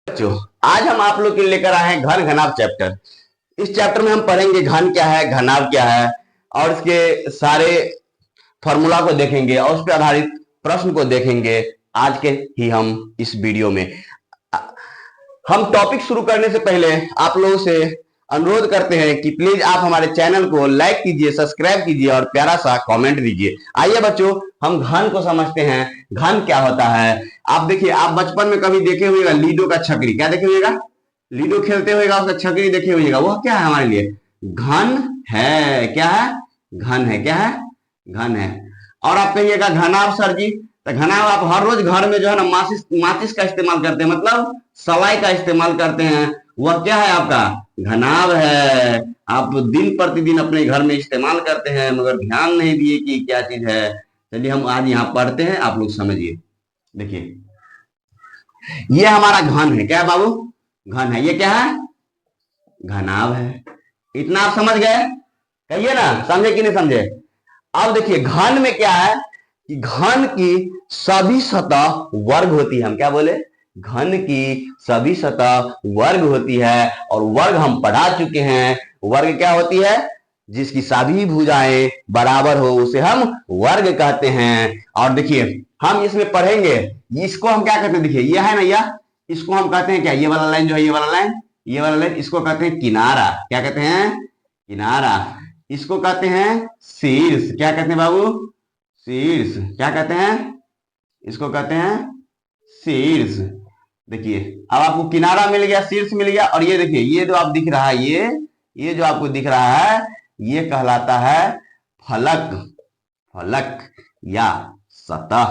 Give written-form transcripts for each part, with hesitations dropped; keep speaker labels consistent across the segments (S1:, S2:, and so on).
S1: बच्चों, आज हम आप लोग के लिए लेकर आए हैं घन घनाभ चैप्टर। इस चैप्टर में हम पढ़ेंगे घन क्या है, घनाभ क्या है और इसके सारे फॉर्मूला को देखेंगे और उस पर आधारित प्रश्न को देखेंगे आज के ही हम इस वीडियो में। हम टॉपिक शुरू करने से पहले आप लोगों से अनुरोध करते हैं कि प्लीज आप हमारे चैनल को लाइक कीजिए, सब्सक्राइब कीजिए और प्यारा सा कमेंट दीजिए। आइए बच्चों, हम घन को समझते हैं। घन क्या होता है? आप देखिए, आप बचपन में कभी देखे हुएगा लीडो का छकरी, क्या देखे हुएगा? लीडो खेलते हुएगा, उसका छकरी देखे हुएगा। वह क्या है हमारे लिए? घन है। क्या है? घन है। क्या है? घन है। और आप कहिएगा घनाभ सर जी, तो घनाभ आप हर रोज घर में जो है ना माचिस का इस्तेमाल करते हैं, मतलब सलाई का इस्तेमाल करते हैं। वह क्या है? आपका घनाभ है। आप दिन प्रतिदिन अपने घर में इस्तेमाल करते हैं मगर ध्यान नहीं दिए कि क्या चीज है। चलिए हम आज यहाँ पढ़ते हैं, आप लोग समझिए। देखिए, ये हमारा घन है। क्या है बाबू? घन है। ये क्या है? घनाभ है। इतना आप समझ गए? कहिए ना, समझे कि नहीं समझे? अब देखिए, घन में क्या है कि घन की सभी सतह वर्ग होती है। हम क्या बोले? घन की सभी सतह वर्ग होती है और वर्ग हम पढ़ा चुके हैं। वर्ग क्या होती है? जिसकी सभी भुजाएं बराबर हो उसे हम वर्ग कहते हैं। और देखिए, हम इसमें पढ़ेंगे, इसको हम क्या कहते हैं? देखिए, ये है ना, यह इसको हम कहते हैं क्या? ये वाला लाइन जो है, ये वाला लाइन, ये वाला लाइन, इसको कहते हैं किनारा। क्या कहते हैं? किनारा। इसको कहते हैं शीर्ष। क्या कहते हैं बाबू? शीर्ष। क्या कहते हैं? इसको कहते हैं शीर्ष। देखिए, अब आपको किनारा मिल गया, शीर्ष मिल गया। और ये देखिए, ये जो आप दिख रहा है, ये जो आपको दिख रहा है, ये कहलाता है फलक। फलक या सतह।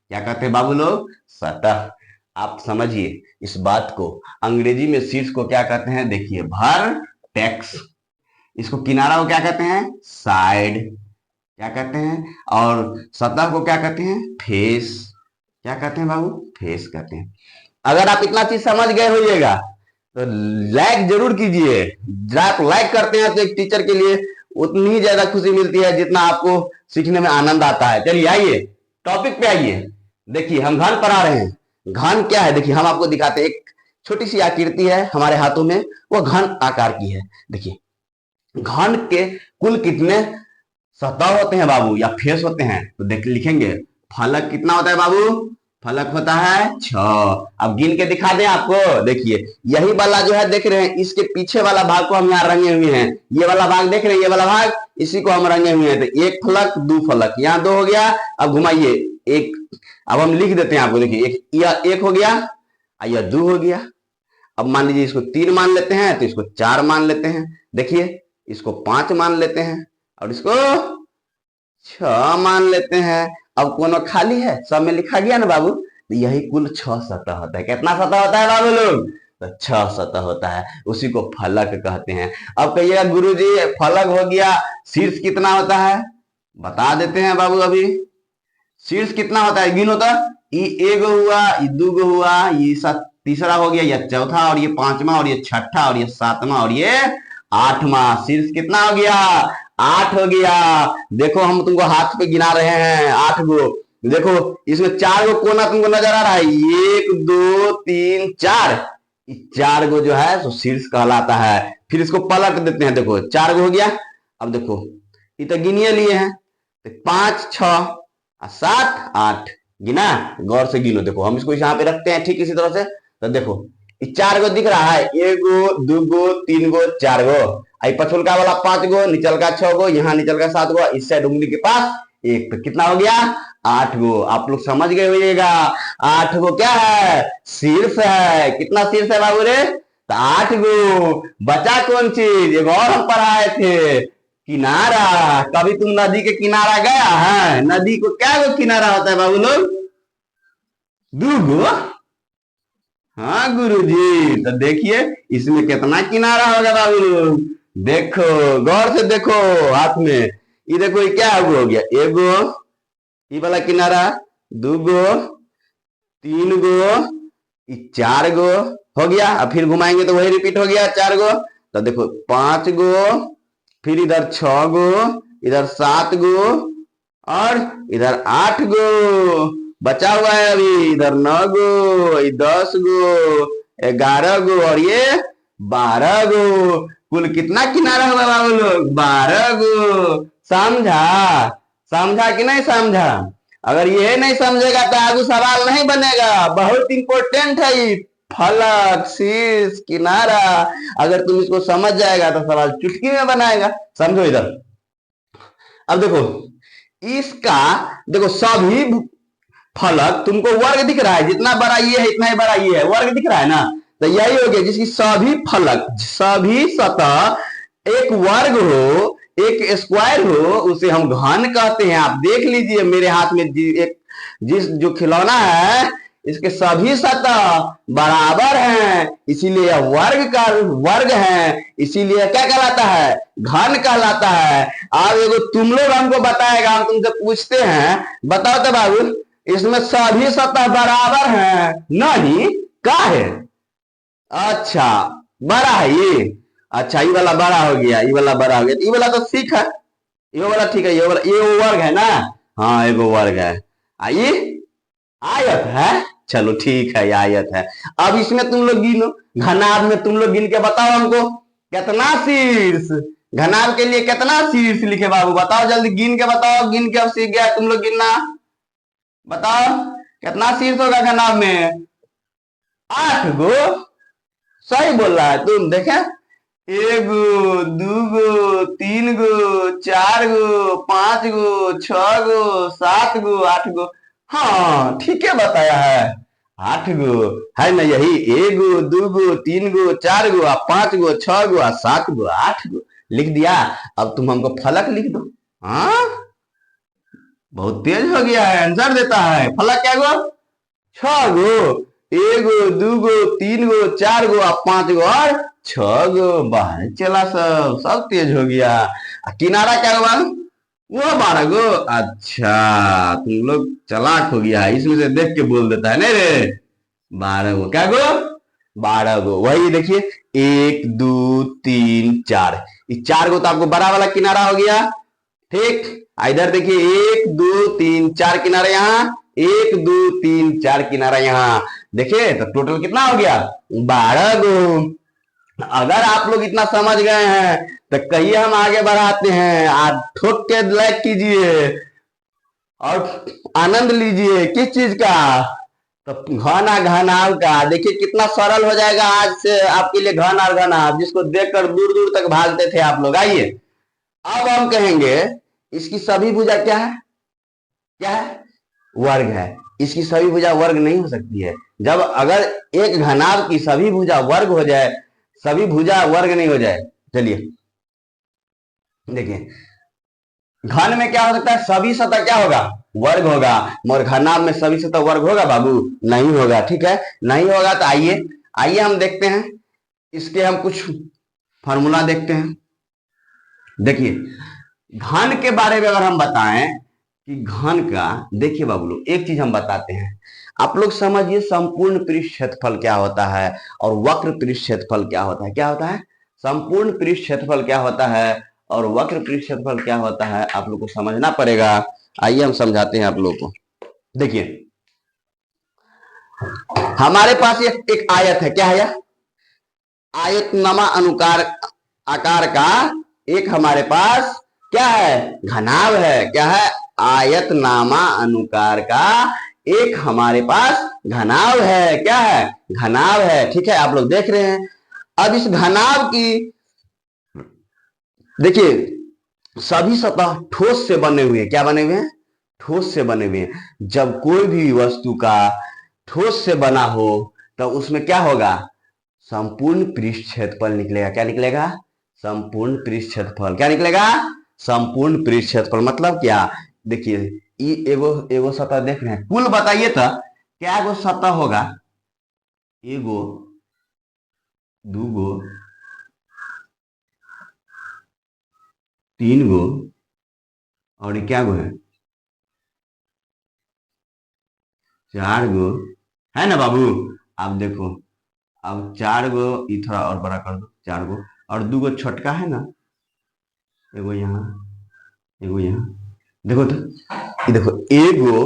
S1: क्या कहते हैं बाबू लोग? सतह। आप समझिए इस बात को। अंग्रेजी में शीर्ष को क्या कहते हैं? देखिए, वर्टेक्स। इसको किनारा को क्या कहते हैं? साइड। क्या कहते हैं? और सतह को क्या कहते हैं? फेस। क्या कहते हैं बाबू? फेस कहते हैं। अगर आप इतना चीज समझ गए होइएगा तो लाइक जरूर कीजिए। जब आप लाइक करते हैं तो एक टीचर के लिए उतनी ही ज्यादा खुशी मिलती है जितना आपको सीखने में आनंद आता है। चलिए आइए, टॉपिक पे आइए। देखिए, हम घन पढ़ा रहे हैं। घन क्या है? देखिए, हम आपको दिखाते हैं। एक छोटी सी आकृति है हमारे हाथों में, वो घन आकार की है। देखिए, घन के कुल कितने सतह होते हैं बाबू, या फेस होते हैं? तो देख लिखेंगे, फलक कितना होता है बाबू? फलक होता है 6। अब गिन के दिखा दें आपको। देखिए, यही वाला जो है देख रहे हैं, इसके पीछे वाला भाग को हम यहाँ रंगे हुए हैं। ये वाला भाग देख रहे हैं, ये वाला भाग, इसी को हम रंगे हुए हैं। तो एक फलक, दो फलक, यहाँ 2 हो गया। अब घुमाइए, एक। अब हम लिख देते हैं आपको। देखिए, यह 1 हो गया, यह 2 हो गया। अब मान लीजिए इसको 3 मान लेते हैं, तो इसको 4 मान लेते हैं। देखिए, इसको 5 मान लेते हैं और इसको 6 मान लेते हैं। अब कोनो खाली है? सब में लिखा गया ना बाबू। तो यही कुल 6 सतह होता है। कितना सतह होता है बाबू लोग? तो 6 सतह होता है, उसी को फलक कहते हैं। अब कहिएगा गुरुजी, फलक हो गया, शीर्ष कितना होता है? बता देते हैं बाबू। अभी शीर्ष कितना होता है? गिनो तो। ये 1 हुआ, ये 2 हुआ, ये तीसरा हो गया, ये चौथा, और ये 5वां, और ये 6ठा, और ये 7वां, और ये 8वां। शीर्ष कितना हो गया? 8 हो गया। देखो, हम तुमको हाथ पे गिना रहे हैं 8 गो। देखो, इसमें 4 गो कोना तुमको नजर आ रहा है। 1 2 3 4। 4 गो जो है सो शीर्ष कहलाता है। फिर इसको पलट देते हैं। देखो, 4 गो हो गया। अब देखो, ये तो गिनिए लिए हैं, 5 6 7 8। गिना, गौर से गिनो। देखो, हम इसको यहाँ पे रखते हैं ठीक इसी तरह से। तो देखो, 4 गो दिख रहा है, 1 गो 2 गो 3 गो 4 गो। आई पछुलका वाला 5 गो, निचल का 6 गो, यहाँ निचल का 7 गो, इस साइड उंगली के पास 1। तो कितना हो गया? 8 गो। आप लोग समझ गए होइएगा। 8 गो क्या है? शीर्ष है। कितना शीर्ष है बाबू रे? तो 8 गो। बचा कौन चीज? एक और हम पढ़ाए थे, किनारा। कभी तुम नदी के किनारा गया है? नदी को क्या गो किनारा होता है बाबू लोग? 2 गो। हाँ गुरुजी, तो देखिए इसमें कितना किनारा होगा बाबू लोग। देखो, गौर से देखो हाथ में। ये देखो, ये क्या हो गया? 1 गो, ये वाला किनारा, 2 गो, 3 गो, 4 गो हो गया। अब फिर घुमाएंगे तो वही रिपीट हो गया, 4 गो। तो देखो, 5 गो, फिर इधर 6 गो, इधर 7 गो, और इधर 8 गो। बचा हुआ है अभी इधर 9 गो, 10 गो, 11 गो और ये 12 गो। कुल कितना किनारा हुआ बाबू लोग? 12 गो। समझा? समझा कि नहीं समझा? अगर ये नहीं समझेगा तो आगे सवाल नहीं बनेगा। बहुत इंपॉर्टेंट है ये। फलक, शीर्ष, किनारा। अगर तुम इसको समझ जाएगा तो सवाल चुटकी में बनाएगा। समझो इधर। अब देखो इसका, देखो सभी फलक तुमको वर्ग दिख रहा है, जितना बड़ा ये है इतना ही बड़ा ये है, वर्ग दिख रहा है ना। तो यही हो गया जिसकी सभी फलक, सभी सतह एक वर्ग हो, एक स्क्वायर हो, उसे हम घन कहते हैं। आप देख लीजिए मेरे हाथ में एक जिस जो खिलौना है, इसके सभी सतह बराबर हैं, इसीलिए यह वर्ग है, इसीलिए क्या कहलाता है? घन कहलाता है। अब एगो तुम लोग हमको बताएगा, हम तुमसे पूछते हैं, बताओ तो बाबू इसमें सभी सतह बराबर हैं? नहीं, क्या है? अच्छा, बड़ा है ये। अच्छा, ये वाला बड़ा हो गया, ये वाला बड़ा हो गया, ये वाला तो ठीक है, ये वाला ठीक है, ये वाला ये वर्ग है ना। हाँ, एगो वर्ग है। ये आयत है। चलो ठीक है, ये आयत है। अब इसमें तुम लोग गिनो, घनाभ में तुम लोग गिन के बताओ हमको कितना शीर्ष। घनाभ के लिए कितना शीर्ष लिखे बाबू? बताओ जल्दी, गिन के बताओ। गिन के अब सीख गया तुम लोग गिनना। बताओ कितना शीर्ष होगा घनाभ में? 8 गो। सही बोल रहा है तुम। देखे, 1 गो, 2 गो, 3 गो, 4 गो, 5 गो, 6 गो, 7 गो, 8 गो। हाँ, ठीक है बताया है। 8 गो है ना, यही 1 गो, 2 गो, 3 गो, 4 गो, 5 गो, 6 गो, 7 गो, 8 गो लिख दिया। अब तुम हमको फलक लिख दो। हाँ, बहुत तेज हो गया है, आंसर देता है। फलक क्या गो? 6 गो। 1 गो, 2 गो, 3 गो, 4 गो, 5 गो और 6 गो। बाहर चला, सब तेज हो गया। किनारा क्या हुआ? वो 12 गो। अच्छा, तुम लोग चालाक हो गया, इसमें से देख के बोल देता है नहीं रे। 12 गो क्या गो? 12 गो। वही देखिए, 1 2 3 4, ये 4 गो तो आपको बड़ा वाला किनारा हो गया। ठीक, इधर देखिए 1 2 3 4 किनारे यहाँ, 1 2 3 4 किनारा यहाँ। देखिए तो टोटल कितना हो गया? 12 गो। अगर आप लोग इतना समझ गए हैं तो कहिए हम आगे बढ़ाते हैं। आज ठोक के लाइक कीजिए और आनंद लीजिए। किस चीज का? तो घना घनाभ का। देखिए कितना सरल हो जाएगा आज से आपके लिए घन और घनाभ, जिसको देखकर दूर दूर तक भागते थे आप लोग। आइए अब हम कहेंगे इसकी सभी भुजा क्या है? क्या है? वर्ग है। इसकी सभी भुजा वर्ग नहीं हो सकती है। जब अगर एक घनाभ की सभी भुजा वर्ग हो जाए, सभी भुजा वर्ग नहीं हो जाए। चलिए देखिए, घन में क्या हो सकता है? सभी सतह क्या होगा? वर्ग होगा। मगर घनाभ में सभी सतह वर्ग होगा बाबू? नहीं होगा। ठीक है, नहीं होगा। तो आइए आइए हम देखते हैं, इसके हम कुछ फॉर्मूला देखते हैं। देखिए, घन के बारे में अगर हम बताएं कि घन का, देखिए बाबू लोग एक चीज हम बताते हैं, आप लोग समझिए संपूर्ण पृष्ठ क्षेत्रफल क्या होता है और वक्र पृष्ठ क्षेत्रफल क्या होता है। क्या होता है? संपूर्ण पृष्ठ क्षेत्रफल क्या होता है और वक्र पृष्ठ क्षेत्रफल क्या होता है, आप लोग को समझना पड़ेगा। आइए हम समझाते हैं आप लोग को। देखिए, हमारे पास एक आयत है। क्या है यह? आयतनमा अनुकार आकार का एक हमारे पास क्या है? घनाभ है। क्या है? आयतनामा अनुकार का एक हमारे पास घनाभ है। क्या है? घनाभ है। ठीक है, आप लोग देख रहे हैं। अब इस घनाभ की देखिए, सभी सतह ठोस से बने हुए हैं। क्या बने हुए हैं? ठोस से बने हुए हैं। जब कोई भी वस्तु का ठोस से बना हो तो उसमें क्या होगा? संपूर्ण पृष्ठ क्षेत्रफल निकलेगा। क्या निकलेगा? संपूर्ण पृष्ठ क्षेत्रफल। क्या निकलेगा? संपूर्ण पृष्ठ क्षेत्रफल। मतलब क्या? देखिए, एगो एगो सतह देख रहे हैं, कुल बताइए तो क्या एगो सतह होगा? एगो, दूगो, 3 गो और क्या गो है? 4 गो है ना बाबू? अब देखो, अब 4 गो, ये थोड़ा और बड़ा कर दो, 4 गो और 2 गो छोटका है ना, एगो यहाँ, एगो यहाँ। देखो तो ये देखो, 1 गो,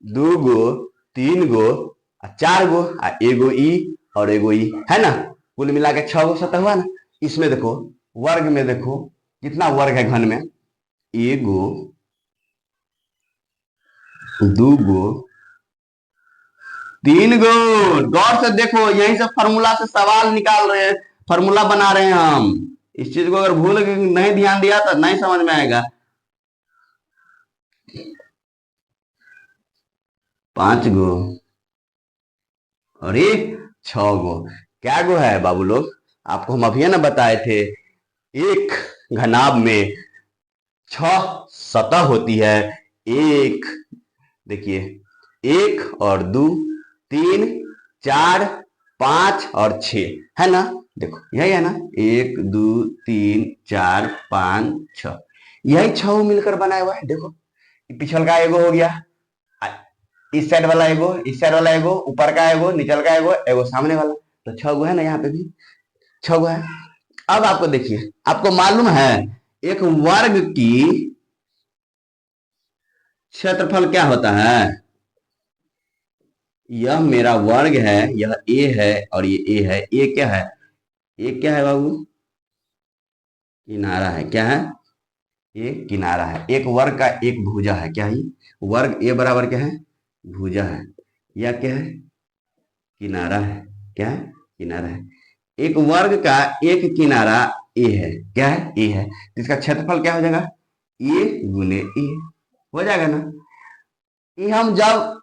S1: 2 गो, तीन गो, चार गो, एगो ई और एगो ई, है ना। कुल मिला के 6 गो सतह हुआ ना। इसमें देखो वर्ग में देखो कितना वर्ग है घन में, एगो, दो गो, तीन गो। गौर से देखो, यहीं से फॉर्मूला से सवाल निकाल रहे हैं, फॉर्मूला बना रहे हैं हम। इस चीज को अगर भूल के नहीं ध्यान दिया तो नहीं समझ में आएगा। 5 गो और ये 6 गो। क्या गो है बाबू लोग, आपको हम अभी ना बताए थे, एक घनाभ में 6 सतह होती है। एक, देखिए, 1 और 2, 3, 4, 5 और 6, है ना। देखो यही है ना, 1 2 3 4 5 6, यही 6 मिलकर बनाया हुआ है। देखो पिछल का एगो हो गया, इस साइड वाला एगो, इस साइड वाला एगो, ऊपर का एगो, नीचल का एगो, एगो सामने वाला, तो 6 गो है ना, यहाँ पे भी 6 गो है। अब आपको देखिए, आपको मालूम है एक वर्ग की क्षेत्रफल क्या होता है। यह मेरा वर्ग है, यह ए है और ये ए है। ए क्या है, ए क्या है बाबू, किनारा है। क्या है, ये किनारा है। एक वर्ग का एक भुजा है। क्या है, वर्ग ए बराबर क्या है, भुजा है। यह क्या है, किनारा है। क्या है, किनारा है। एक वर्ग का एक किनारा ए है। क्या है, ए है। तो इसका क्षेत्रफल क्या हो जाएगा, ए गुने ए हो जाएगा ना। ये हम जब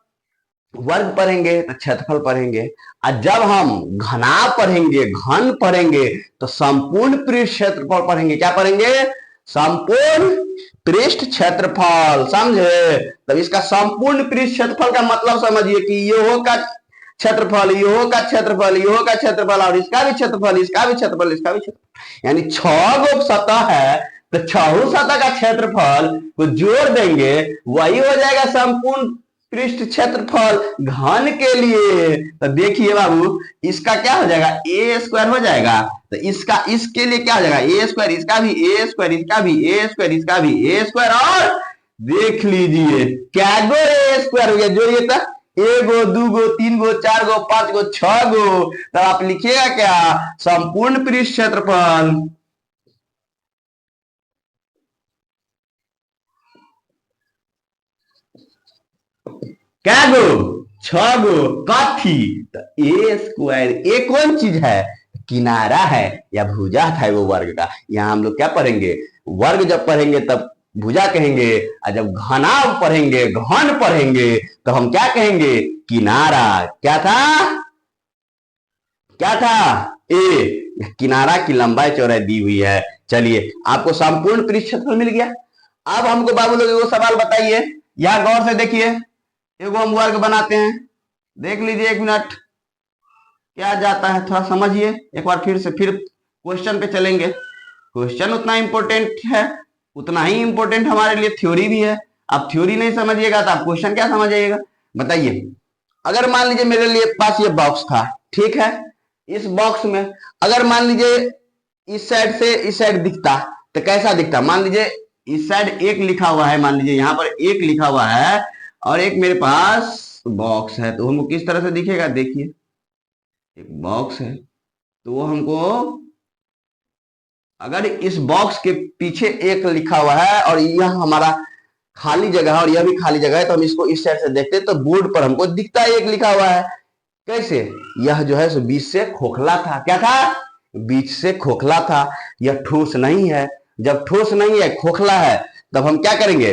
S1: वर्ग पढ़ेंगे तो क्षेत्रफल पढ़ेंगे, और जब हम घनाभ पढ़ेंगे, घन पढ़ेंगे, तो संपूर्ण पृष्ठ क्षेत्रफल पढ़ेंगे। क्या पढ़ेंगे, संपूर्ण पृष्ठ क्षेत्रफल। समझे, तब इसका संपूर्ण पृष्ठ क्षेत्रफल का मतलब समझिए कि यो का क्षेत्रफल, यो का क्षेत्रफल, यो का क्षेत्रफल, और इसका भी क्षेत्रफल, इसका भी क्षेत्रफल, इसका भी क्षेत्रफल, यानी 6 गो सतह है, तो 6 सतह का क्षेत्रफल को जोड़ देंगे, वही हो जाएगा संपूर्ण पृष्ठ क्षेत्रफल घन के लिए। तो देखिए बाबू, इसका क्या हो जाएगा, ए स्क्वायर हो जाएगा। तो इसका, इसके लिए क्या हो जाएगा, ए स्क्वायर, इसका भी ए स्क्वायर, इसका भी ए स्क्वायर, इसका भी ए स्क्वायर, और देख लीजिए क्या गो ए स्क्वायर हो गया, जोड़िए तो, एगो, दो गो, तीन गो, चार गो, 5 गो, 6 गो। तब आप लिखिएगा क्या, संपूर्ण पृष्ठ क्षेत्रफल क्या गो, 6 गो। काफी, तो ए स्क्वायर, ए कौन चीज है, किनारा है या भुजा था वो वर्ग का। यहाँ हम लोग क्या पढ़ेंगे, वर्ग जब पढ़ेंगे तब भुजा कहेंगे, और जब घनाभ पढ़ेंगे, घन पढ़ेंगे, तो हम क्या कहेंगे, किनारा। क्या था, क्या था, ए। किनारा की लंबाई चौड़ाई दी हुई है। चलिए, आपको संपूर्ण पृष्ठ क्षेत्रफल मिल गया। अब हमको बाबू लोग वो सवाल बताइए, यहां गौर से देखिए, एगो हम वर्ग बनाते हैं, देख लीजिए, 1 मिनट, क्या जाता है थोड़ा समझिए एक बार फिर से, फिर क्वेश्चन पे चलेंगे। क्वेश्चन उतना इंपॉर्टेंट है, उतना ही इंपॉर्टेंट हमारे लिए थ्योरी भी है। आप थ्योरी नहीं समझिएगा तो आप क्वेश्चन क्या समझिएगा, बताइए। अगर मान लीजिए मेरे लिए पास ये बॉक्स था, ठीक है, इस बॉक्स में अगर मान लीजिए इस साइड से इस साइड दिखता तो कैसा दिखता, मान लीजिए इस साइड 1 लिखा हुआ है, मान लीजिए यहाँ पर 1 लिखा हुआ है, और एक मेरे पास बॉक्स है, तो हमको किस तरह से दिखेगा, देखिए एक बॉक्स है, तो वो हमको, अगर इस बॉक्स के पीछे 1 लिखा हुआ है और यह हमारा खाली जगह है और यह भी खाली जगह है, तो हम इसको इस साइड से देखते हैं तो बोर्ड पर हमको दिखता है 1 लिखा हुआ है। कैसे, यह जो है सो बीच से खोखला था। क्या था, बीच से खोखला था, यह ठोस नहीं है। जब ठोस नहीं है, खोखला है, तब हम क्या करेंगे,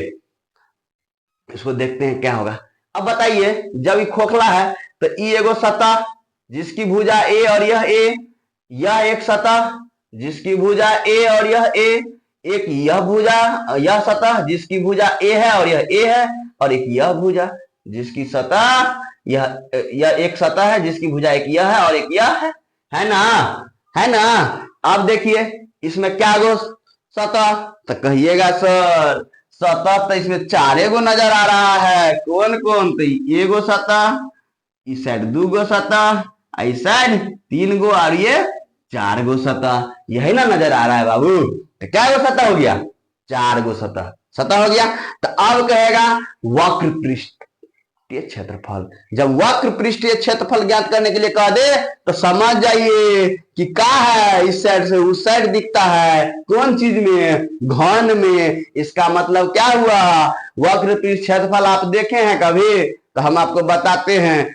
S1: इसको देखते हैं क्या होगा। अब बताइए, जब ये खोखला है तो ये एगो सतह जिसकी भुजा ए और यह ए, यह एक सतह जिसकी भुजा ए और यह ए, एक यह भुजा, यह सतह जिसकी भुजा ए है और यह ए है, और एक यह भुजा जिसकी सतह, यह एक सतह है जिसकी भुजा एक यह है और एक यह है ना, है ना। अब देखिए इसमें क्या गो सतह, तो कहिएगा सर सतह तो इसमें 4 गो नजर आ रहा है। कौन कौन, तो एगो सतह, इस साइड 2 गो सतह, इस साइड 3 गो, और ये 4 गो सतह, यही ना नजर आ रहा है बाबू। तो क्या गो सतह हो गया, 4 गो सतह, सतह हो गया। तो अब कहेगा वक्र पृष्ठ, पृष्ठीय क्षेत्रफल। जब वक्र पृष्ठीय क्षेत्रफल ज्ञात करने के लिए कह दे तो समझ जाइए कि क्या है, इस साइड से उस साइड दिखता है, कौन चीज में, घन में। इसका मतलब क्या हुआ, वक्र पृष्ठ क्षेत्रफल आप देखे हैं कभी, तो हम आपको बताते हैं।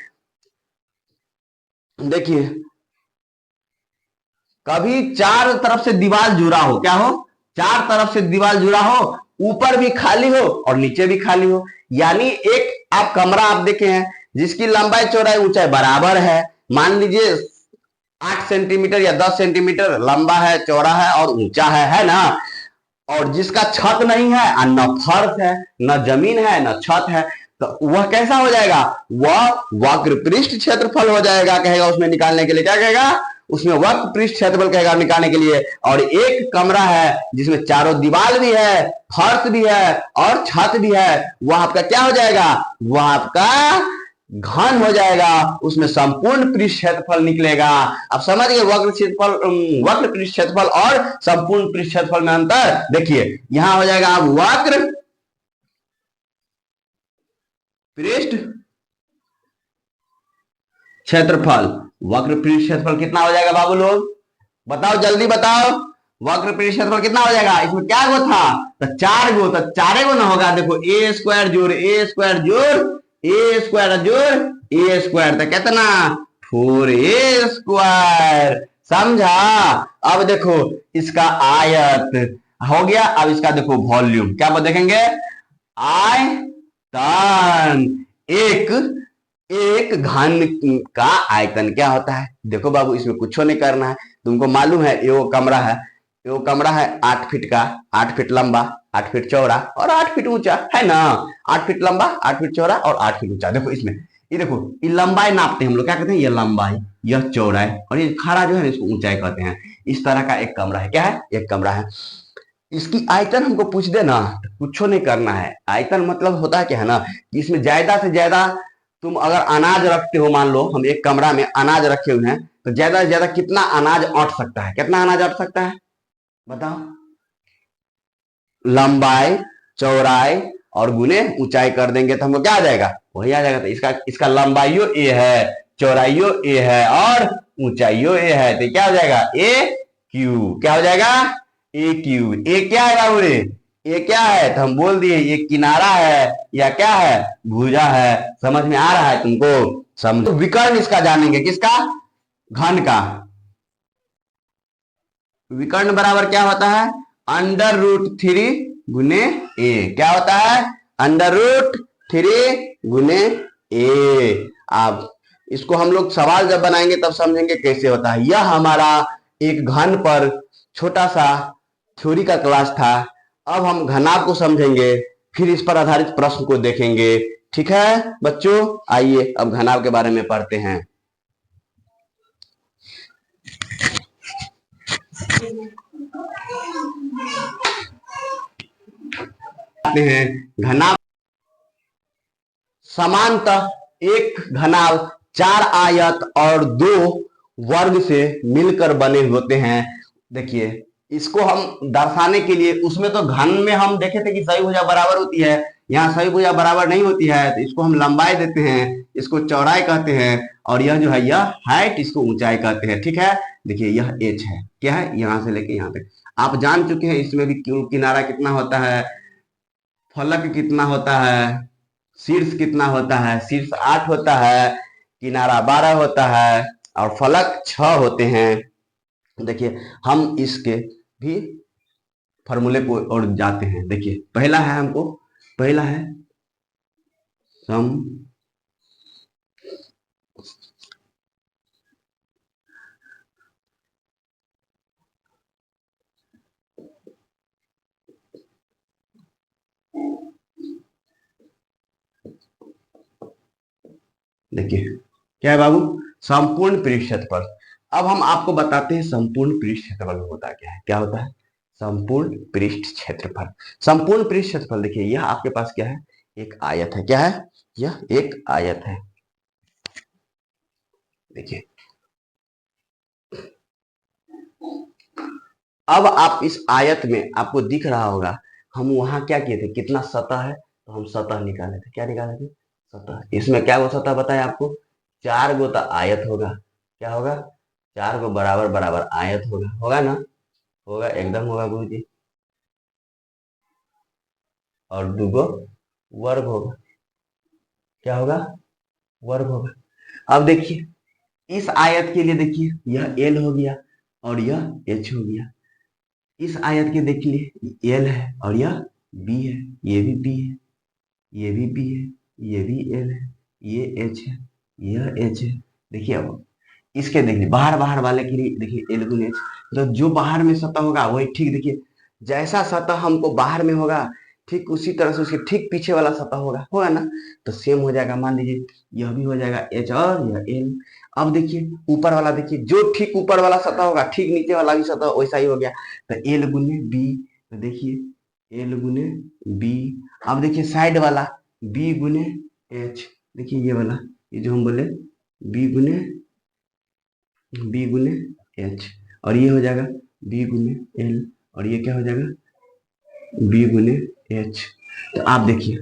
S1: देखिए, कभी चार तरफ से दीवार जुड़ा हो, क्या हो, चार तरफ से दीवार जुड़ा हो, ऊपर भी खाली हो और नीचे भी खाली हो, यानी एक आप कमरा आप देखे हैं जिसकी लंबाई चौड़ाई ऊंचाई बराबर है, मान लीजिए 8 सेंटीमीटर या 10 सेंटीमीटर लंबा है, चौड़ा है और ऊंचा है ना, और जिसका छत नहीं है, न फर्श है, न जमीन है, न छत है, तो वह कैसा हो जाएगा, वह वक्र पृष्ठ क्षेत्रफल हो जाएगा। कहेगा उसमें निकालने के लिए, क्या कहेगा, उसमें वक्र पृष्ठ क्षेत्रफल कहेगा निकालने के लिए। और एक कमरा है जिसमें चारों दीवार भी है, फर्श भी है और छत भी है, वह आपका क्या हो जाएगा, वह आपका घन हो जाएगा, उसमें संपूर्ण पृष्ठ क्षेत्रफल निकलेगा। अब समझ गए वक्र क्षेत्रफल, वक्र पृष्ठ क्षेत्रफल और संपूर्ण पृष्ठ क्षेत्रफल में अंतर। देखिए यहां हो जाएगा अब वक्र पृष्ठ क्षेत्रफल, वक्र पृष्ठ क्षेत्रफल कितना हो जाएगा बाबू लोग, बताओ जल्दी बताओ, वक्र पृष्ठ क्षेत्रफल कितना हो जाएगा, इसमें क्या गो था, तो 4 गो, तो 4 गो ना होगा, देखो ए स्क्वायर जोड़ ए स्क्वायर जोड़ ए स्क्वायर जोड़ ए स्क्वायर, तो कितना 4a स्क्वायर, समझा। अब देखो इसका आयत हो गया, अब इसका देखो वॉल्यूम, क्या देखेंगे, आयतन, एक घन का आयतन क्या होता है। देखो बाबू इसमें कुछ नहीं करना है, तुमको मालूम है ये वो कमरा है, ये वो कमरा है 8 फीट का, 8 फीट लंबा, 8 फीट चौड़ा और 8 फीट ऊंचा है ना, 8 फीट लंबा, 8 फीट चौड़ा और 8 फीट ऊंचा। देखो इसमें ये देखो, ये लंबाई नापते हैं हम लोग, क्या कहते हैं, ये लंबाई, यह चौड़ाई और ये खड़ा जो है इसको ऊंचाई कहते हैं। इस तरह का एक कमरा है, क्या है, एक कमरा है। इसकी आयतन हमको पूछ दे ना, कुछ नहीं करना है। आयतन मतलब होता है क्या है ना, कि इसमें ज्यादा से ज्यादा तुम अगर अनाज रखते हो, मान लो हम एक कमरा में अनाज रखे हुए हैं, तो ज्यादा से ज्यादा कितना अनाज अट सकता है, कितना अनाज अट सकता है बताओ, लंबाई चौड़ाई और गुने ऊंचाई कर देंगे तो हमको क्या आ जाएगा, वही आ जाएगा। तो इसका लंबाइयो ए है, चौड़ाइयो ए है और ऊंचाइयो ए है, तो क्या हो जाएगा, ए क्यू, क्या हो जाएगा, ए क्यू। ए क्या है बाबू रे, ये क्या है, तो हम बोल दिए ये किनारा है या क्या है, भुजा है। समझ में आ रहा है तुमको, समझो। विकर्ण इसका जानेंगे, किसका, घन का। विकर्ण बराबर क्या होता है, √3 गुने ए, क्या होता है, √3 गुने ए। अब इसको हम लोग सवाल जब बनाएंगे तब समझेंगे कैसे होता है। यह हमारा एक घन पर छोटा सा थ्योरी का क्लास था। अब हम घनाभ को समझेंगे, फिर इस पर आधारित प्रश्न को देखेंगे। ठीक है बच्चों, आइए अब घनाभ के बारे में पढ़ते हैं। घनाभ समानतः एक घनाभ 4 आयत और 2 वर्ग से मिलकर बने होते हैं। देखिए इसको हम दर्शाने के लिए, उसमें तो घन में हम देखे थे कि सही भुजा बराबर होती है, यहाँ सही भुजा बराबर नहीं होती है, तो इसको हम लंबाई देते हैं, इसको चौड़ाई कहते हैं, और यह जो है यह हाइट, इसको ऊंचाई कहते हैं। ठीक है, देखिए यह एच है, क्या है, यहां से लेके यहाँ तक आप जान चुके हैं। इसमें भी किनारा कितना होता है, फलक कितना होता है, शीर्ष कितना होता है, शीर्ष 8 होता है, किनारा 12 होता है और फलक 6 होते हैं। देखिए हम इसके भी फॉर्मूले को और जाते हैं। देखिए पहला है, हमको पहला है सम देखिए क्या है बाबू, संपूर्ण पृष्ठ क्षेत्रफल। अब हम आपको बताते हैं संपूर्ण पृष्ठ क्षेत्रफल होता क्या है, क्या होता है संपूर्ण पृष्ठ क्षेत्रफल। संपूर्ण पृष्ठ क्षेत्रफल देखिए यह आपके पास क्या है, एक आयत है, क्या है, यह एक आयत है। देखिए अब आप इस आयत में आपको दिख रहा होगा, हम वहां क्या किए थे, कितना सतह है, तो हम सतह निकाले थे, क्या निकाले थे, सतह। इसमें क्या वो सतह बताया आपको, 4 गो तो आयत होगा। क्या होगा, 4 गो बराबर बराबर आयत होगा, होगा ना, होगा, एकदम होगा गुरुजी। और 2 गो वर्ग होगा। क्या होगा, वर्ग होगा। अब देखिए इस आयत के लिए देखिए यह एल हो गया और यह एच हो गया। इस आयत के देख लिए एल है और यह बी है, ये भी बी है, ये भी बी है, ये भी एल है, ये एच है, यह एच है। देखिए अब इसके देखिए बाहर बाहर वाले के लिए देखिए एल गुण एच, तो जो बाहर में सतह होगा वही ठीक देखिए जैसा सतह हमको बाहर में होगा ठीक उसी तरह से उसके ठीक पीछे वाला सतह होगा, होगा ना। तो सेम हो जाएगा, मान लीजिए यह भी हो जाएगा एच और यह एल। अब देखिए ऊपर वाला देखिए जो ठीक ऊपर वाला सतह होगा ठीक नीचे वाला भी सतह वैसा ही हो गया। तो एल गुने बी, तो देखिए एल गुने बी। अब देखिए साइड वाला बी गुने एच, देखिए ये वाला ये जो हम बोले बी गुने एच, और ये हो जाएगा बी गुने एल, और ये क्या हो जाएगा बी गुने एच। तो आप देखिए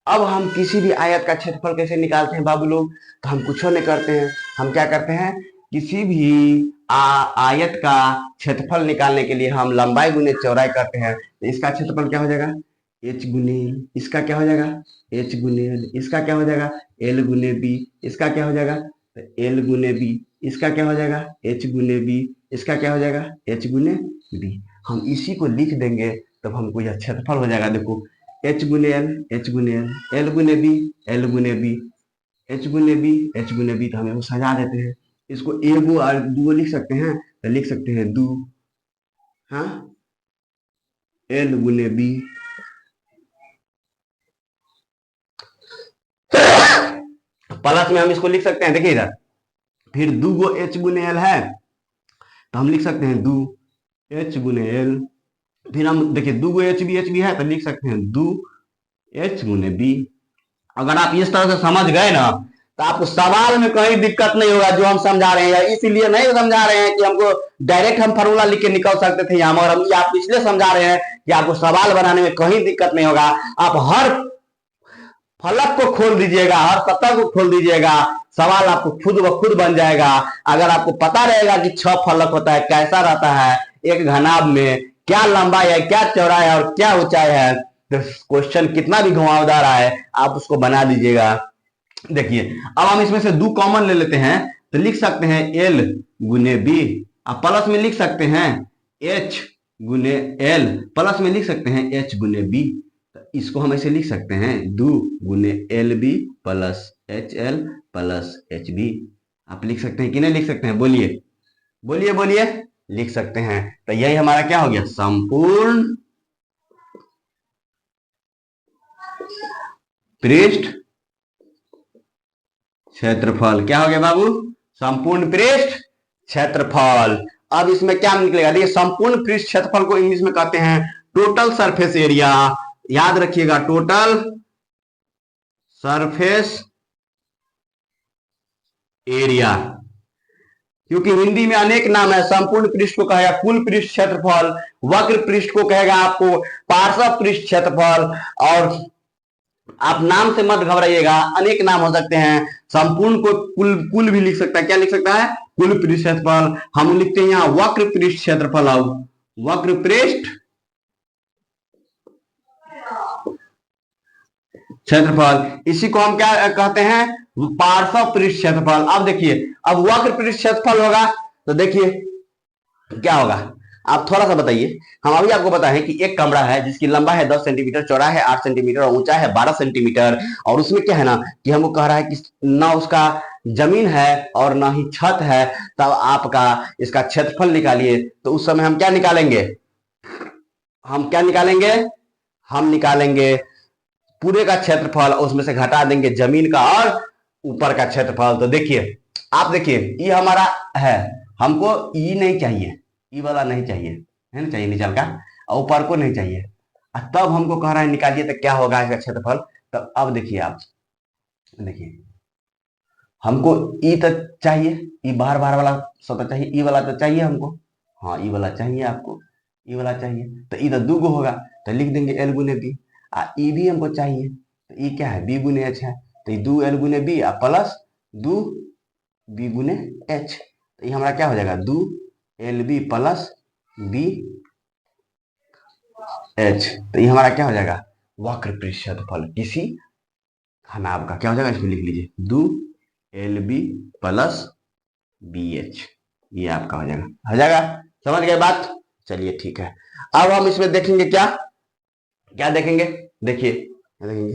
S1: अब हम किसी भी आयत का क्षेत्रफल कैसे निकालते हैं बाबू लोग, तो हम कुछ नहीं करते हैं, हम क्या करते हैं किसी भी आयत का क्षेत्रफल निकालने के लिए हम लंबाई गुने चौड़ाई करते हैं। तो इसका क्षेत्रफल क्या हो जाएगा एच गुने एल, इसका क्या हो जाएगा एच गुने एल, इसका क्या हो जाएगा एल गुने बी, इसका क्या हो जाएगा एल गुने बी, इसका क्या हो जाएगा एच गुने बी, इसका क्या हो जाएगा एच गुने बी। हम इसी को लिख देंगे तब हमको यह क्षेत्रफल हो जाएगा। देखो एच गुने एल, एच गुने एल, एल गुने बी, एल गुने बी, एच गुने बी, एच गुने बी। तो हम इसको सजा देते हैं, इसको एगो और दो लिख सकते हैं, तो लिख सकते हैं दो, हाँ एल गुने बी प्लस में हम इसको लिख सकते हैं, देखिए इधर फिर 2 गो एच गुने एल है तो हम लिख सकते हैं 2 एच गुने एल, फिर हम देखिए 2 गो एच बी है तो लिख सकते हैं 2 एच गुने बी। अगर आप इस तरह से समझ गए ना तो आपको सवाल में कहीं दिक्कत नहीं होगा जो हम समझा रहे हैं। इसीलिए नहीं समझा रहे हैं कि हमको डायरेक्ट हम फॉर्मूला लिख के निकल सकते थे यहाँ, और हम आप इसलिए समझा रहे हैं कि आपको सवाल बनाने में कहीं दिक्कत नहीं होगा। आप हर फलक को खोल दीजिएगा, हर सतह को खोल दीजिएगा, सवाल आपको खुद ब खुद बन जाएगा। अगर आपको पता रहेगा कि 6 फलक होता है, कैसा रहता है एक घनाभ में, क्या लंबाई है, क्या चौड़ाई है और क्या ऊंचाई है, तो क्वेश्चन कितना भी घुमावदार है आप उसको बना दीजिएगा। देखिए अब हम इसमें से 2 कॉमन ले लेते हैं तो लिख सकते हैं एल गुने बी, अब प्लस में लिख सकते हैं एच गुने एल, प्लस में लिख सकते हैं एच गुने बी। इसको हम ऐसे लिख सकते हैं 2 गुने L B plus H L plus H B. आप लिख सकते हैं कि नहीं लिख सकते हैं, बोलिए बोलिए बोलिए, लिख सकते हैं। तो यही हमारा क्या हो गया संपूर्ण पृष्ठ क्षेत्रफल। क्या हो गया बाबू संपूर्ण पृष्ठ क्षेत्रफल। अब इसमें क्या निकलेगा, देखिए संपूर्ण पृष्ठ क्षेत्रफल को इंग्लिश में कहते हैं टोटल सरफेस एरिया। याद रखिएगा टोटल सरफेस एरिया, क्योंकि हिंदी में अनेक नाम है। संपूर्ण पृष्ठ को कहेगा कुल पृष्ठ क्षेत्रफल, वक्र पृष्ठ को कहेगा आपको पार्श्व पृष्ठ क्षेत्रफल, और आप नाम से मत घबराइएगा, अनेक नाम हो सकते हैं। संपूर्ण को कुल भी लिख सकता है, क्या लिख सकता है कुल पृष्ठ क्षेत्रफल। हम लिखते हैं यहाँ वक्र पृष्ठ क्षेत्रफल। अब वक्र पृष्ठ क्षेत्रफल, इसी को हम क्या कहते हैं पार्श्व पृष्ठ क्षेत्रफल। अब देखिए अब वक्र पृष्ठ क्षेत्रफल होगा तो देखिए क्या होगा, आप थोड़ा सा बताइए। हम अभी आपको बताएं कि एक कमरा है जिसकी लंबाई है 10 सेंटीमीटर, चौड़ाई है 8 सेंटीमीटर और ऊंचाई है 12 सेंटीमीटर, और उसमें क्या है ना कि हमको कह रहा है कि ना उसका जमीन है और ना ही छत है, तब आपका इसका क्षेत्रफल निकालिए। तो उस समय हम क्या निकालेंगे, हम क्या निकालेंगे, हम निकालेंगे पूरे का क्षेत्रफल, उसमें से घटा देंगे जमीन का और ऊपर का क्षेत्रफल। तो देखिए आप देखिए ये हमारा है, हमको ई नहीं चाहिए, ई वाला नहीं चाहिए, है ना, चाहिए नीचल का, और ऊपर को नहीं चाहिए। तब हमको कह रहा है निकालिए तो क्या होगा इसका क्षेत्रफल। तो अब देखिए आप देखिए हमको ई तो चाहिए, ई बाहर बाहर वाला सतह चाहिए, ई वाला तो चाहिए हमको, हाँ ई वाला चाहिए आपको, ई वाला चाहिए। तो ई तो 2 गो होगा तो लिख देंगे एल गुने बी। ई भी हमको चाहिए तो ई क्या है बी गुने एच है, तो ये 2l गुने बी प्लस 2b गुने एच, तो ये हमारा क्या हो जाएगा 2lb प्लस बी एच, तो ये हमारा क्या हो जाएगा वक्र पृष्ठ क्षेत्रफल किसी घनाभ का। क्या हो जाएगा इसमें लिख लीजिए 2lb प्लस बी एच, ये आपका हो जाएगा। समझ गए बात? चलिए ठीक है। अब हम इसमें देखेंगे क्या क्या देखेंगे, देखिए देखेंगे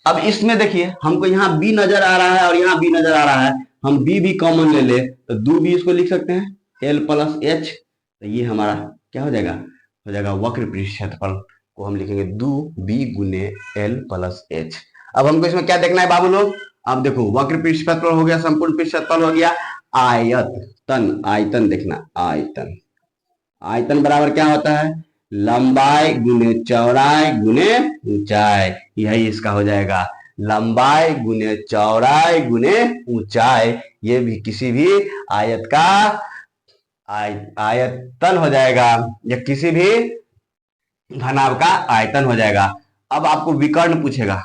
S1: अब इसमें देखिए हमको यहाँ बी नजर आ रहा है और यहाँ बी नजर आ रहा है, हम बी भी कॉमन ले ले तो 2b इसको लिख सकते हैं एल प्लस एच, तो ये हमारा क्या हो जाएगा वक्र पृष्ठ क्षेत्रफल को हम लिखेंगे 2b गुने एल प्लस एच। अब हमको इसमें क्या देखना है बाबू लोग, अब देखो वक्र पृष्ठ क्षेत्रफल हो गया, संपूर्ण पृष्ठ क्षेत्रफल हो गया, आयतन आयतन देखना, आयतन आयतन बराबर क्या होता है लंबाई गुने चौड़ाई गुने ऊंचाई, यही इसका हो जाएगा लंबाई गुने चौड़ाई गुने ऊंचाई, ये भी किसी भी आयत का आयतन हो जाएगा या किसी भी घनाभ का आयतन हो जाएगा। अब आपको विकर्ण पूछेगा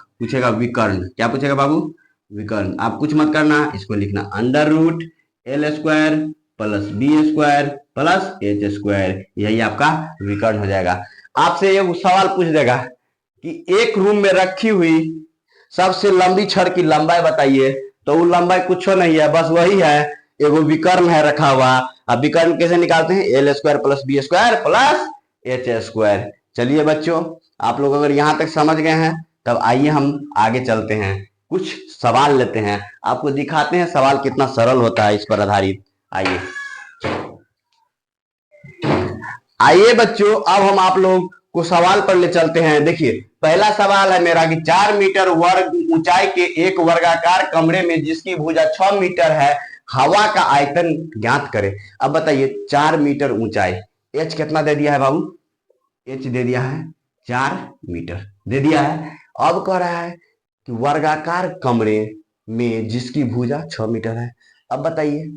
S1: विकर्ण, क्या पूछेगा बाबू विकर्ण, आप कुछ मत करना, इसको लिखना under root L square plus B square plus H square, यही आपका विकर्ण हो जाएगा। आपसे ये सवाल पूछ देगा कि एक रूम में रखी हुई सबसे लंबी छड़ की लंबाई बताइए, तो वो लंबाई कुछ नहीं है, बस वही है एगो विकर्ण है रखा हुआ। अब विकर्ण कैसे निकालते हैं L square plus B square plus H square. चलिए बच्चों आप लोग अगर यहां तक समझ गए हैं तब आइए हम आगे चलते हैं, कुछ सवाल लेते हैं, आपको दिखाते हैं सवाल कितना सरल होता है इस पर आधारित। आइए आइए बच्चों अब हम आप लोग को सवाल पर ले चलते हैं। देखिए पहला सवाल है मेरा कि 4 मीटर वर्ग ऊंचाई के एक वर्गाकार कमरे में जिसकी भुजा 6 मीटर है हवा का आयतन ज्ञात करें। अब बताइए 4 मीटर ऊंचाई, एच कितना दे दिया है बाबू, एच दे दिया है 4 मीटर दे दिया है। अब कह रहा है कि वर्गाकार कमरे में जिसकी भुजा 6 मीटर है। अब बताइए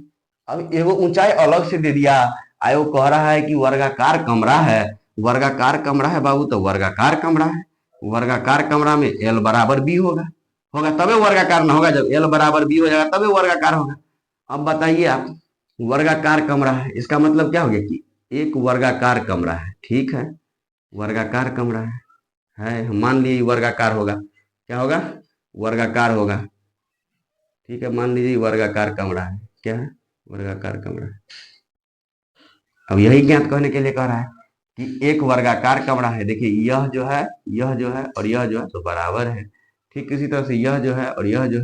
S1: अब एगो ऊंचाई अलग से दे दिया, आयो कह रहा है कि वर्गाकार कमरा है, वर्गाकार कमरा है बाबू, तो वर्गाकार कमरा है, वर्गाकार कमरा में एल बराबर बी होगा होगा तबे वर्गाकार ना होगा, जब एल बराबर बी हो जाएगा तबे वर्गाकार होगा। अब बताइए आप वर्गाकार कमरा है इसका मतलब क्या हो गया कि एक वर्गाकार कमरा है, ठीक है वर्गाकार कमरा है हम मान लीजिए वर्गाकार होगा, क्या होगा वर्गाकार होगा, ठीक है मान लीजिए वर्गाकार कमरा है, क्या है वर्गाकार कमरा। अब यही ज्ञात कहने के लिए कह रहा है कि एक वर्गाकार कमरा है, देखिए यह जो है और यह जो है तो बराबर है, ठीक इसी तरह से यह जो है और यह जो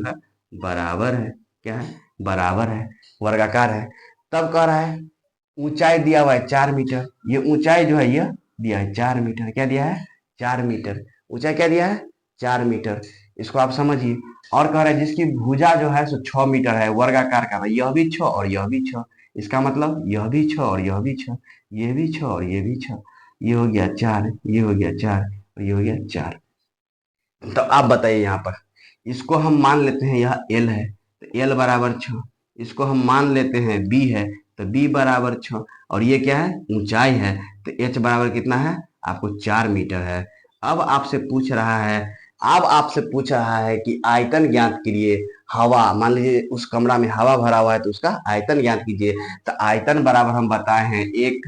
S1: है बराबर है, क्या है बराबर है वर्गाकार है। तब कह रहा है ऊंचाई दिया हुआ है 4 मीटर, ये ऊंचाई जो है यह दिया है 4 मीटर, क्या दिया है 4 मीटर, ऊंचाई क्या दिया है 4 मीटर, इसको आप समझिए। और कह रहा है जिसकी भुजा जो है सो 6 मीटर है वर्गाकार का, यह भी 6 और यह भी 6, इसका मतलब यह भी 6 और यह भी 6, ये भी 6 और ये भी 6, ये हो गया 4, ये हो गया 4 और ये हो गया 4। तो आप बताइए यहाँ पर इसको हम मान लेते हैं यह एल है तो एल बराबर 6, इसको हम मान लेते हैं बी है तो बी बराबर 6, और ये क्या है ऊंचाई है तो एच बराबर कितना है आपको 4 मीटर है। अब आपसे पूछ रहा है कि आयतन ज्ञात कीजिए, हवा मान लीजिए उस कमरा में हवा भरा हुआ है तो उसका आयतन ज्ञात कीजिए। तो आयतन बराबर हम बताए हैं एक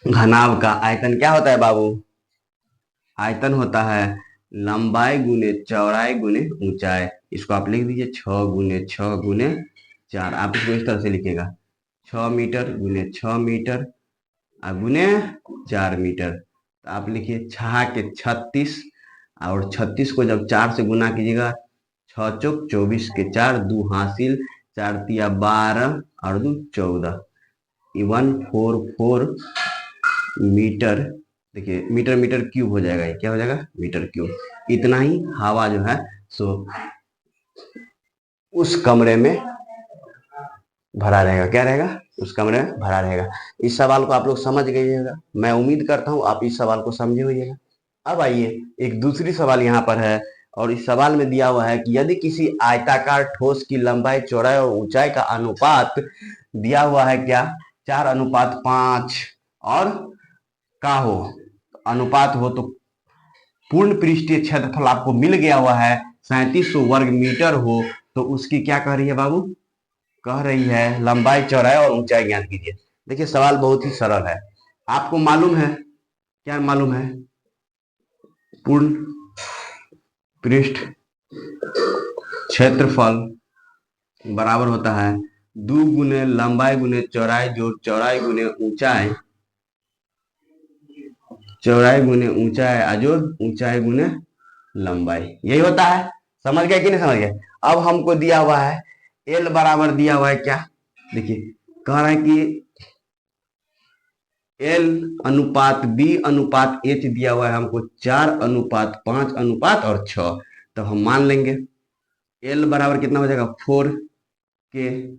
S1: घनाभ का आयतन क्या होता है बाबू, आयतन होता है लंबाई गुने चौड़ाई गुने ऊंचाई, इसको आप लिख दीजिए 6 गुने 6 गुने 4, आप इसको इस तरह से लिखिएगा 6 मीटर गुने 6 मीटर गुने 4 मीटर, तो आप लिखिए 6 के 36 और 36 को जब 4 से गुना कीजिएगा 6 चौक 24 के 4 दू हासिल 4 तिया 12 और 2 14, 144 मीटर, देखिए मीटर मीटर क्यूब हो जाएगा, ये क्या हो जाएगा मीटर क्यूब। इतना ही हवा जो है सो उस कमरे में भरा रहेगा, क्या रहेगा उस कमरे में भरा रहेगा। इस सवाल को आप लोग समझ गइएगा, मैं उम्मीद करता हूं आप इस सवाल को समझे होइएगा। अब आइए एक दूसरी सवाल यहाँ पर है, और इस सवाल में दिया हुआ है कि यदि किसी आयताकार ठोस की लंबाई, चौड़ाई और ऊंचाई का अनुपात दिया हुआ है क्या, 4:5 और का हो, अनुपात हो तो पूर्ण पृष्ठीय क्षेत्रफल आपको मिल गया हुआ है 3700 वर्ग मीटर हो, तो उसकी क्या कह रही है बाबू, कह रही है लंबाई, चौड़ाई और ऊंचाई ज्ञात कीजिए। देखिए सवाल बहुत ही सरल है, आपको मालूम है, क्या मालूम है, पूर्ण पृष्ठ क्षेत्रफल बराबर होता है 2 गुने लंबाई गुने चौड़ाई जोड़ चौड़ाई गुने ऊंचाई, चौड़ाई गुने ऊंचाई अजोड़ ऊंचाई गुने लंबाई, यही होता है। समझ गया कि नहीं समझ गया। अब हमको दिया हुआ है एल बराबर दिया हुआ है क्या, देखिए कह रहा है कि एल अनुपात बी अनुपात एच दिया हुआ है हमको 4:5 और 6, तो हम मान लेंगे एल बराबर कितना हो जाएगा 4 के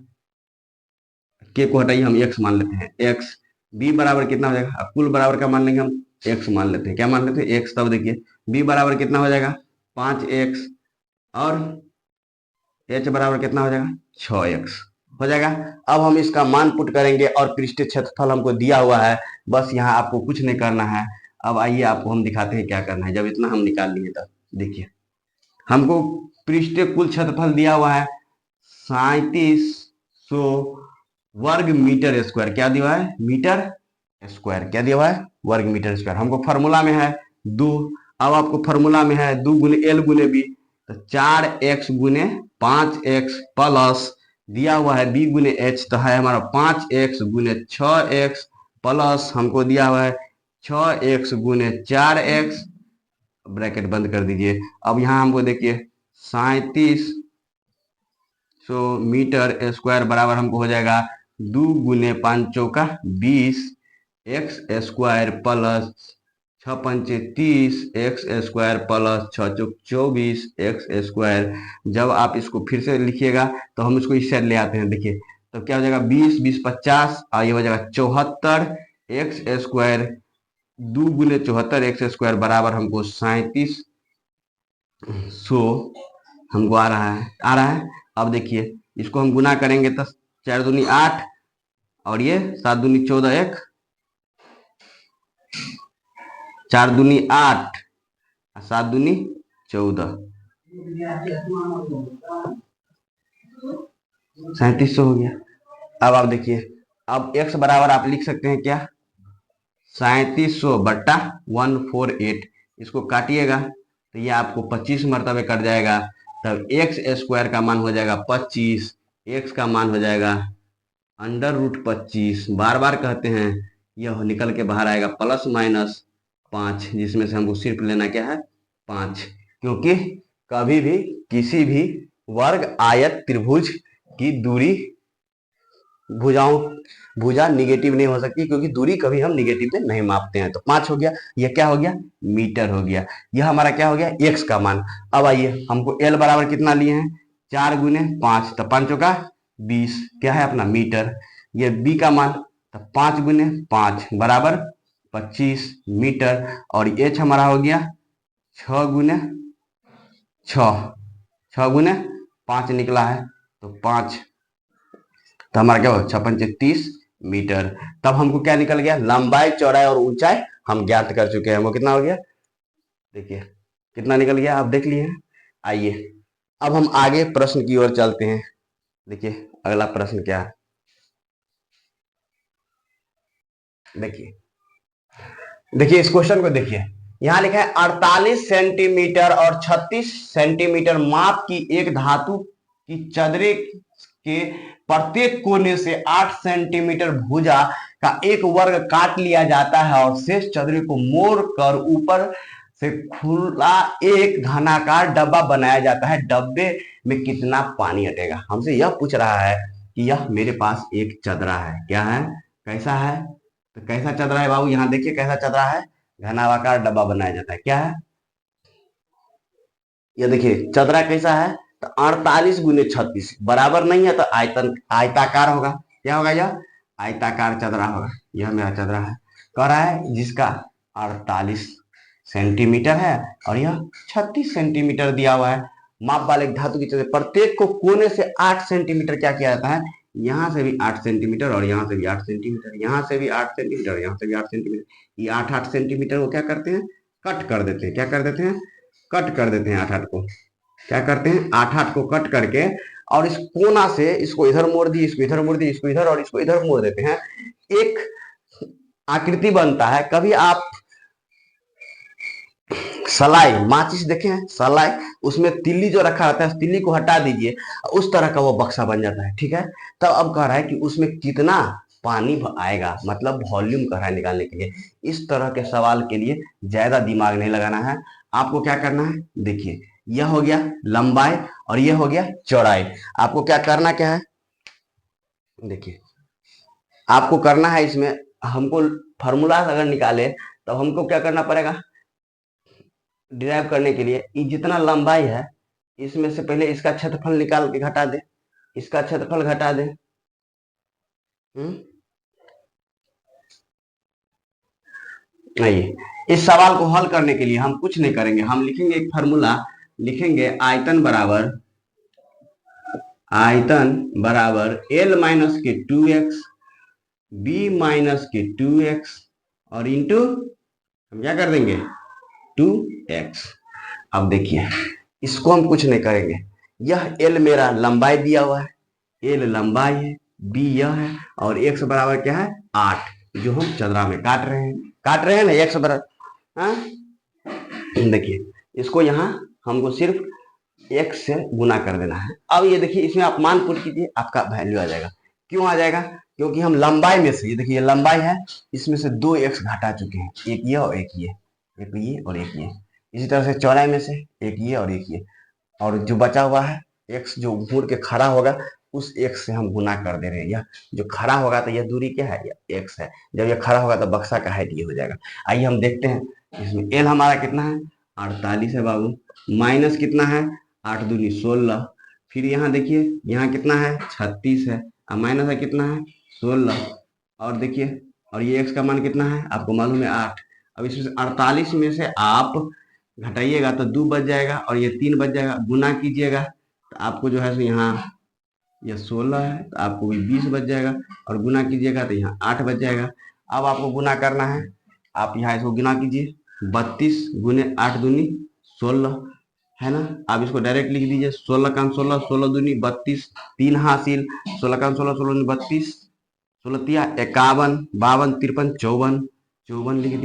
S1: को हटाइए हम एक्स मान लेते हैं एक्स, बी बराबर कितना हो जाएगा, कुल बराबर का मान लेंगे हम एक्स मान लेते हैं, क्या मान लेते हैं एक्स, तब देखिए बी बराबर कितना हो जाएगा 5x और एच बराबर कितना हो जाएगा 6x हो जाएगा। अब हम इसका मान पुट करेंगे और पृष्ठीय क्षेत्रफल हमको दिया हुआ है, बस यहाँ आपको कुछ नहीं करना है। अब आइए आपको हम दिखाते हैं क्या करना है, जब इतना हम निकाल लिए तब देखिए हमको पृष्ठीय कुल क्षेत्रफल दिया हुआ है 3700 वर्ग मीटर स्क्वायर, क्या दिया हुआ है मीटर स्क्वायर, क्या दिया हुआ है वर्ग मीटर स्क्वायर, हमको फॉर्मूला में है 2, अब आपको फॉर्मूला में है 2 गुने एल गुने बी, तो 4x गुने 5x प्लस दिया हुआ है बी गुने एच, तो है हमारा 5x गुने 6x प्लस हमको दिया हुआ है 6x गुने 4x, ब्रैकेट बंद कर दीजिए। अब यहाँ हमको देखिए 3700 मीटर स्क्वायर बराबर हमको हो जाएगा 2 गुने 5 चौका 20 एक्स स्क्वायर प्लस 6 पंचे 30 एक्स स्क्वायर प्लस 6 चौक 24 एक्स स्क्वायर। जब आप इसको फिर से लिखिएगा तो हम इसको इस साइड ले आते हैं, देखिए तो क्या हो जाएगा 20 20 50 और ये हो जाएगा 74 एक्स स्क्वायर, 2 गुने 74 एक्स स्क्वायर बराबर हमको 3700 हमको आ रहा है। अब देखिए इसको हम गुना करेंगे तो 4 दूनी 8 और ये 7 दूनी 14, एक 4 दूनी 8 7 दूनी 14, 3700 हो गया। अब आप देखिए अब x बराबर आप लिख सकते हैं क्या 3700 बट्टा 148, इसको काटिएगा तो ये आपको 25 मरतबे कट जाएगा, तब एक्स स्क्वायर का मान हो जाएगा 25, एक्स का मान हो जाएगा √25, बार बार कहते हैं यह निकल के बाहर आएगा ±5, जिसमें से हमको सिर्फ लेना क्या है 5, क्योंकि कभी भी किसी भी वर्ग आयत त्रिभुज की दूरी भुजा निगेटिव नहीं हो सकती, क्योंकि दूरी कभी हम निगेटिव में नहीं मापते हैं। तो 5 हो गया, यह क्या हो गया मीटर हो गया, यह हमारा क्या हो गया एक्स का मान। अब आइए हमको एल बराबर कितना लिए हैं 4 गुने 5, तो 5 का 20 क्या है अपना मीटर, ये बी का मान तो 5 गुने 5 बराबर 25 मीटर, और एच हमारा हो गया 6 गुने 5 निकला है, तो 5 तो हमारा क्या होगा 6 पंचे 30 मीटर। तब हमको क्या निकल गया लंबाई, चौड़ाई और ऊंचाई हम ज्ञात कर चुके हैं, वो कितना हो गया देखिए कितना निकल गया आप देख लिए। आइए अब हम आगे प्रश्न की ओर चलते हैं, देखिए अगला प्रश्न क्या है, देखिए इस क्वेश्चन को देखिए, यहां लिखा है 48 सेंटीमीटर और 36 सेंटीमीटर माप की एक धातु की चदरे के प्रत्येक कोने से 8 सेंटीमीटर भुजा का एक वर्ग काट लिया जाता है और शेष चदरे को मोड़ कर ऊपर से खुला एक घनाकार डब्बा बनाया जाता है, डब्बे में कितना पानी अटेगा। हमसे यह पूछ रहा है कि यह मेरे पास एक चदरा है, क्या है कैसा है, तो कैसा चदरा है बाबू, यहाँ देखिए कैसा चदरा है, घनाकार डब्बा बनाया जाता है, क्या है ये देखिए चदरा कैसा है, तो 48 गुने 36 बराबर नहीं है तो आयतन आयताकार होगा, क्या होगा यह आयताकार चदरा होगा। यह मेरा चदरा है, कह रहा है जिसका 48 सेंटीमीटर है और यह 36 सेंटीमीटर दिया हुआ है। माप वाले धातु की चीजें प्रत्येक को कोने से 8 सेंटीमीटर क्या किया जाता है, यहाँ से भी 8 सेंटीमीटर और यहाँ से भी 8 सेंटीमीटर, यहाँ से भी 8 सेंटीमीटर, यहाँ से भी 8 सेंटीमीटर, ये 8-8 सेंटीमीटर को क्या करते हैं, कट कर देते हैं। क्या कर देते हैं, कट कर देते हैं 8-8 को। क्या करते हैं, 8-8 को कट करके और इस कोना से इसको इधर मोड़ दिए, इसको इधर मोड़ दिए, इसको इधर और इसको इधर मोड़ देते हैं। एक आकृति बनता है। कभी आप सलाई माचिस देखे हैं, सलाई, उसमें तिल्ली जो रखा रहता है, तिल्ली को हटा दीजिए, उस तरह का वो बक्सा बन जाता है। ठीक है, तब अब कह रहा है कि उसमें कितना पानी आएगा, मतलब वॉल्यूम कह रहा है निकालने के लिए। इस तरह के सवाल के लिए ज्यादा दिमाग नहीं लगाना है, आपको क्या करना है, देखिए यह हो गया लंबाई और यह हो गया चौड़ाई। आपको क्या करना क्या है, देखिए आपको करना है, इसमें हमको फार्मूला अगर निकाले तो हमको क्या करना पड़ेगा, डिराइव करने के लिए ये जितना लंबाई है इसमें से पहले इसका क्षेत्रफल निकाल के घटा दे, इसका क्षेत्रफल घटा दे। नहीं, इस सवाल को हल करने के लिए हम कुछ नहीं करेंगे, हम लिखेंगे एक फार्मूला, लिखेंगे आयतन बराबर एल माइनस के 2x बी माइनस के 2x और इंटू हम क्या कर देंगे 2x। अब देखिए इसको हम कुछ नहीं करेंगे, यह एल मेरा लंबाई दिया हुआ है, एल लंबाई है, बी यह है और x बराबर क्या है 8, जो हम चदरा में काट रहे हैं ना, x बराबर। देखिए इसको यहाँ हमको सिर्फ x से गुना कर देना है। अब ये देखिए इसमें आप मान पुट कीजिए, आपका वैल्यू आ जाएगा। क्यों आ जाएगा, क्योंकि हम लंबाई में से, ये देखिए ये लंबाई है, इसमें से 2x घटा चुके हैं, एक ये और एक ये, एक ये और एक ये। इसी तरह से चौड़ाई में से एक ये और एक ये, और जो बचा हुआ है x जो मुड़ के खड़ा होगा उस x से हम गुना कर दे रहे हैं। यह जो खड़ा होगा तो यह दूरी क्या है, यह x है। जब यह खड़ा होगा तो बक्सा का हाइट ये हो जाएगा। आइए हम देखते हैं इसमें l हमारा कितना है 48 है बाबू, माइनस कितना है 8 दूनी 16, फिर यहाँ देखिए यहाँ कितना है 36 है और माइनस है कितना है 16, और देखिए और ये x का मान कितना है आपको मालूम है 8। अब इसमें 48 में से आप घटाइएगा तो 2 बच जाएगा और ये 3 बच जाएगा, गुना कीजिएगा तो आपको जो है सो यहाँ यह 16 है तो आपको भी 20 बच जाएगा और गुना कीजिएगा तो यहाँ 8 बच जाएगा। अब आपको गुना करना है, आप यहाँ इसको गुना कीजिए, 32 गुने 8 दूनी 16 है ना। आप इसको डायरेक्ट लिख दीजिए, 16 का 16, 16 दूनी 32, 3 हासिल, 16 का 16, 16 दूनी 32, 16 तिया 51, 52, 53, 54, 54 लिख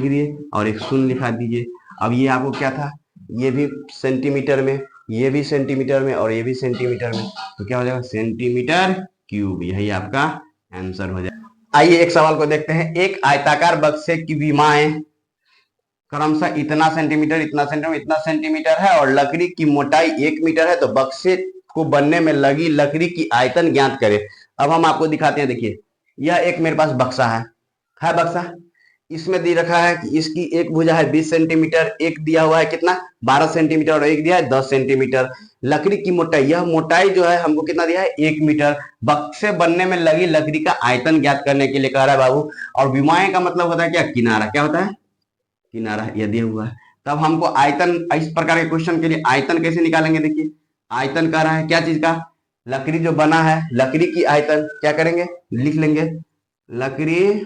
S1: दिए और एक शून्य लिखा दीजिए। अब ये आपको क्या था, ये भी सेंटीमीटर में, ये भी सेंटीमीटर में और ये भी सेंटीमीटर में, तो क्या हो जाएगा सेंटीमीटर क्यूब, यही आपका आंसर हो जाएगा। आइए एक सवाल को देखते हैं। एक आयताकार बक्से की विमाएं क्रमशः इतना सेंटीमीटर, इतना सेंटीमीटर, इतना सेंटीमीटर है और लकड़ी की मोटाई 1 मीटर है, तो बक्से को बनने में लगी लकड़ी की आयतन ज्ञात करें। अब हम आपको दिखाते हैं, देखिए यह एक मेरे पास बक्सा है बक्सा, इसमें दे रखा है कि इसकी एक भुजा है 20 सेंटीमीटर, एक दिया हुआ है कितना 12 सेंटीमीटर और एक दिया है 10 सेंटीमीटर। लकड़ी की मोटाई, यह मोटाई जो है हमको कितना दिया है 1 मीटर। बक्से बनने में लगी लकड़ी का आयतन ज्ञात करने के लिए कह रहा है बाबू। और विमाएं का मतलब होता है क्या, किनारा, क्या होता है किनारा, यह दिया हुआ है। तब हमको आयतन, इस प्रकार के क्वेश्चन के लिए आयतन कैसे निकालेंगे, देखिए आयतन कह रहा है क्या चीज का, लकड़ी जो बना है, लकड़ी की आयतन क्या करेंगे, लिख लेंगे लकड़ी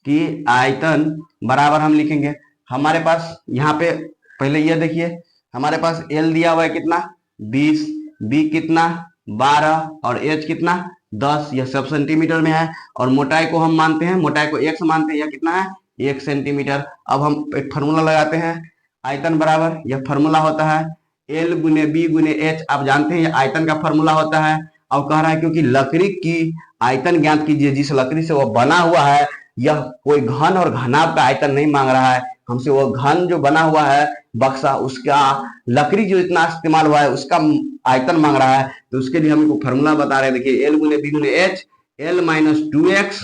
S1: की आयतन बराबर हम लिखेंगे, हमारे पास यहाँ पे पहले ये देखिए हमारे पास L दिया हुआ है कितना 20, B कितना 12 और H कितना 10, यह सब सेंटीमीटर में है। और मोटाई को हम मानते हैं, मोटाई को x मानते हैं, यह कितना है 1 सेंटीमीटर। अब हम एक फार्मूला लगाते हैं, आयतन बराबर, यह फार्मूला होता है L गुने B गुने H, आप जानते हैं यह आयतन का फार्मूला होता है। अब कह रहा है क्योंकि लकड़ी की आयतन ज्ञात कीजिए, जिस लकड़ी से वह बना हुआ है, यह कोई घन और घनाभ का आयतन नहीं मांग रहा है हमसे, वो घन जो बना हुआ है बक्सा, उसका लकड़ी जो इतना इस्तेमाल हुआ है उसका आयतन मांग रहा है। तो उसके लिए हमको फार्मूला बता रहे हैं, देखिए L गुने B गुने H, L minus 2x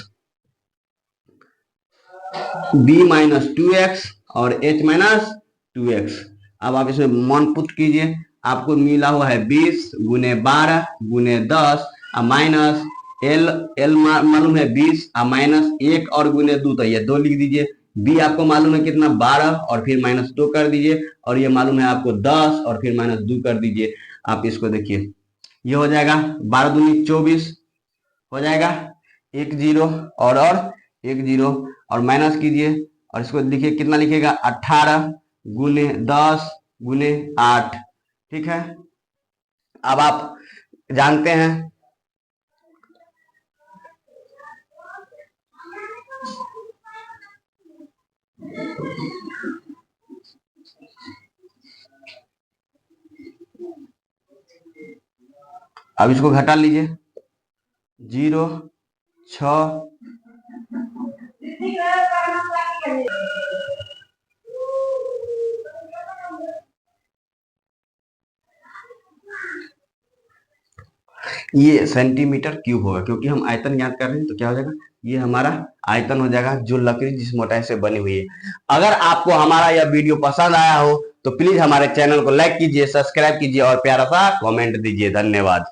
S1: B minus 2x और H माइनस 2x। अब आप इसमें मान पुट कीजिए, आपको मिला हुआ है 20 गुने 12 गुने 10 माइनस L मालूम है 20 माइनस 1 और गुने 2, तो ये 2 लिख दीजिए, बी आपको मालूम है कितना 12 और फिर -2 कर दीजिए, और ये मालूम है आपको 10 और फिर -2 कर दीजिए। आप इसको देखिए, ये हो जाएगा 12 दूनी 24 हो जाएगा, एक जीरो और एक जीरो, और माइनस कीजिए और इसको लिखिए, कितना लिखिएगा 18 गुने 10 गुने 8। ठीक है, अब आप जानते हैं अब इसको घटा लीजिए, 0 6 ये सेंटीमीटर क्यूब होगा, क्योंकि हम आयतन ज्ञात कर रहे हैं, तो क्या हो जाएगा, ये हमारा आयतन हो जाएगा जो लकड़ी जिस मोटाई से बनी हुई है। अगर आपको हमारा यह वीडियो पसंद आया हो तो प्लीज हमारे चैनल को लाइक कीजिए, सब्सक्राइब कीजिए और प्यारा सा कमेंट दीजिए। धन्यवाद।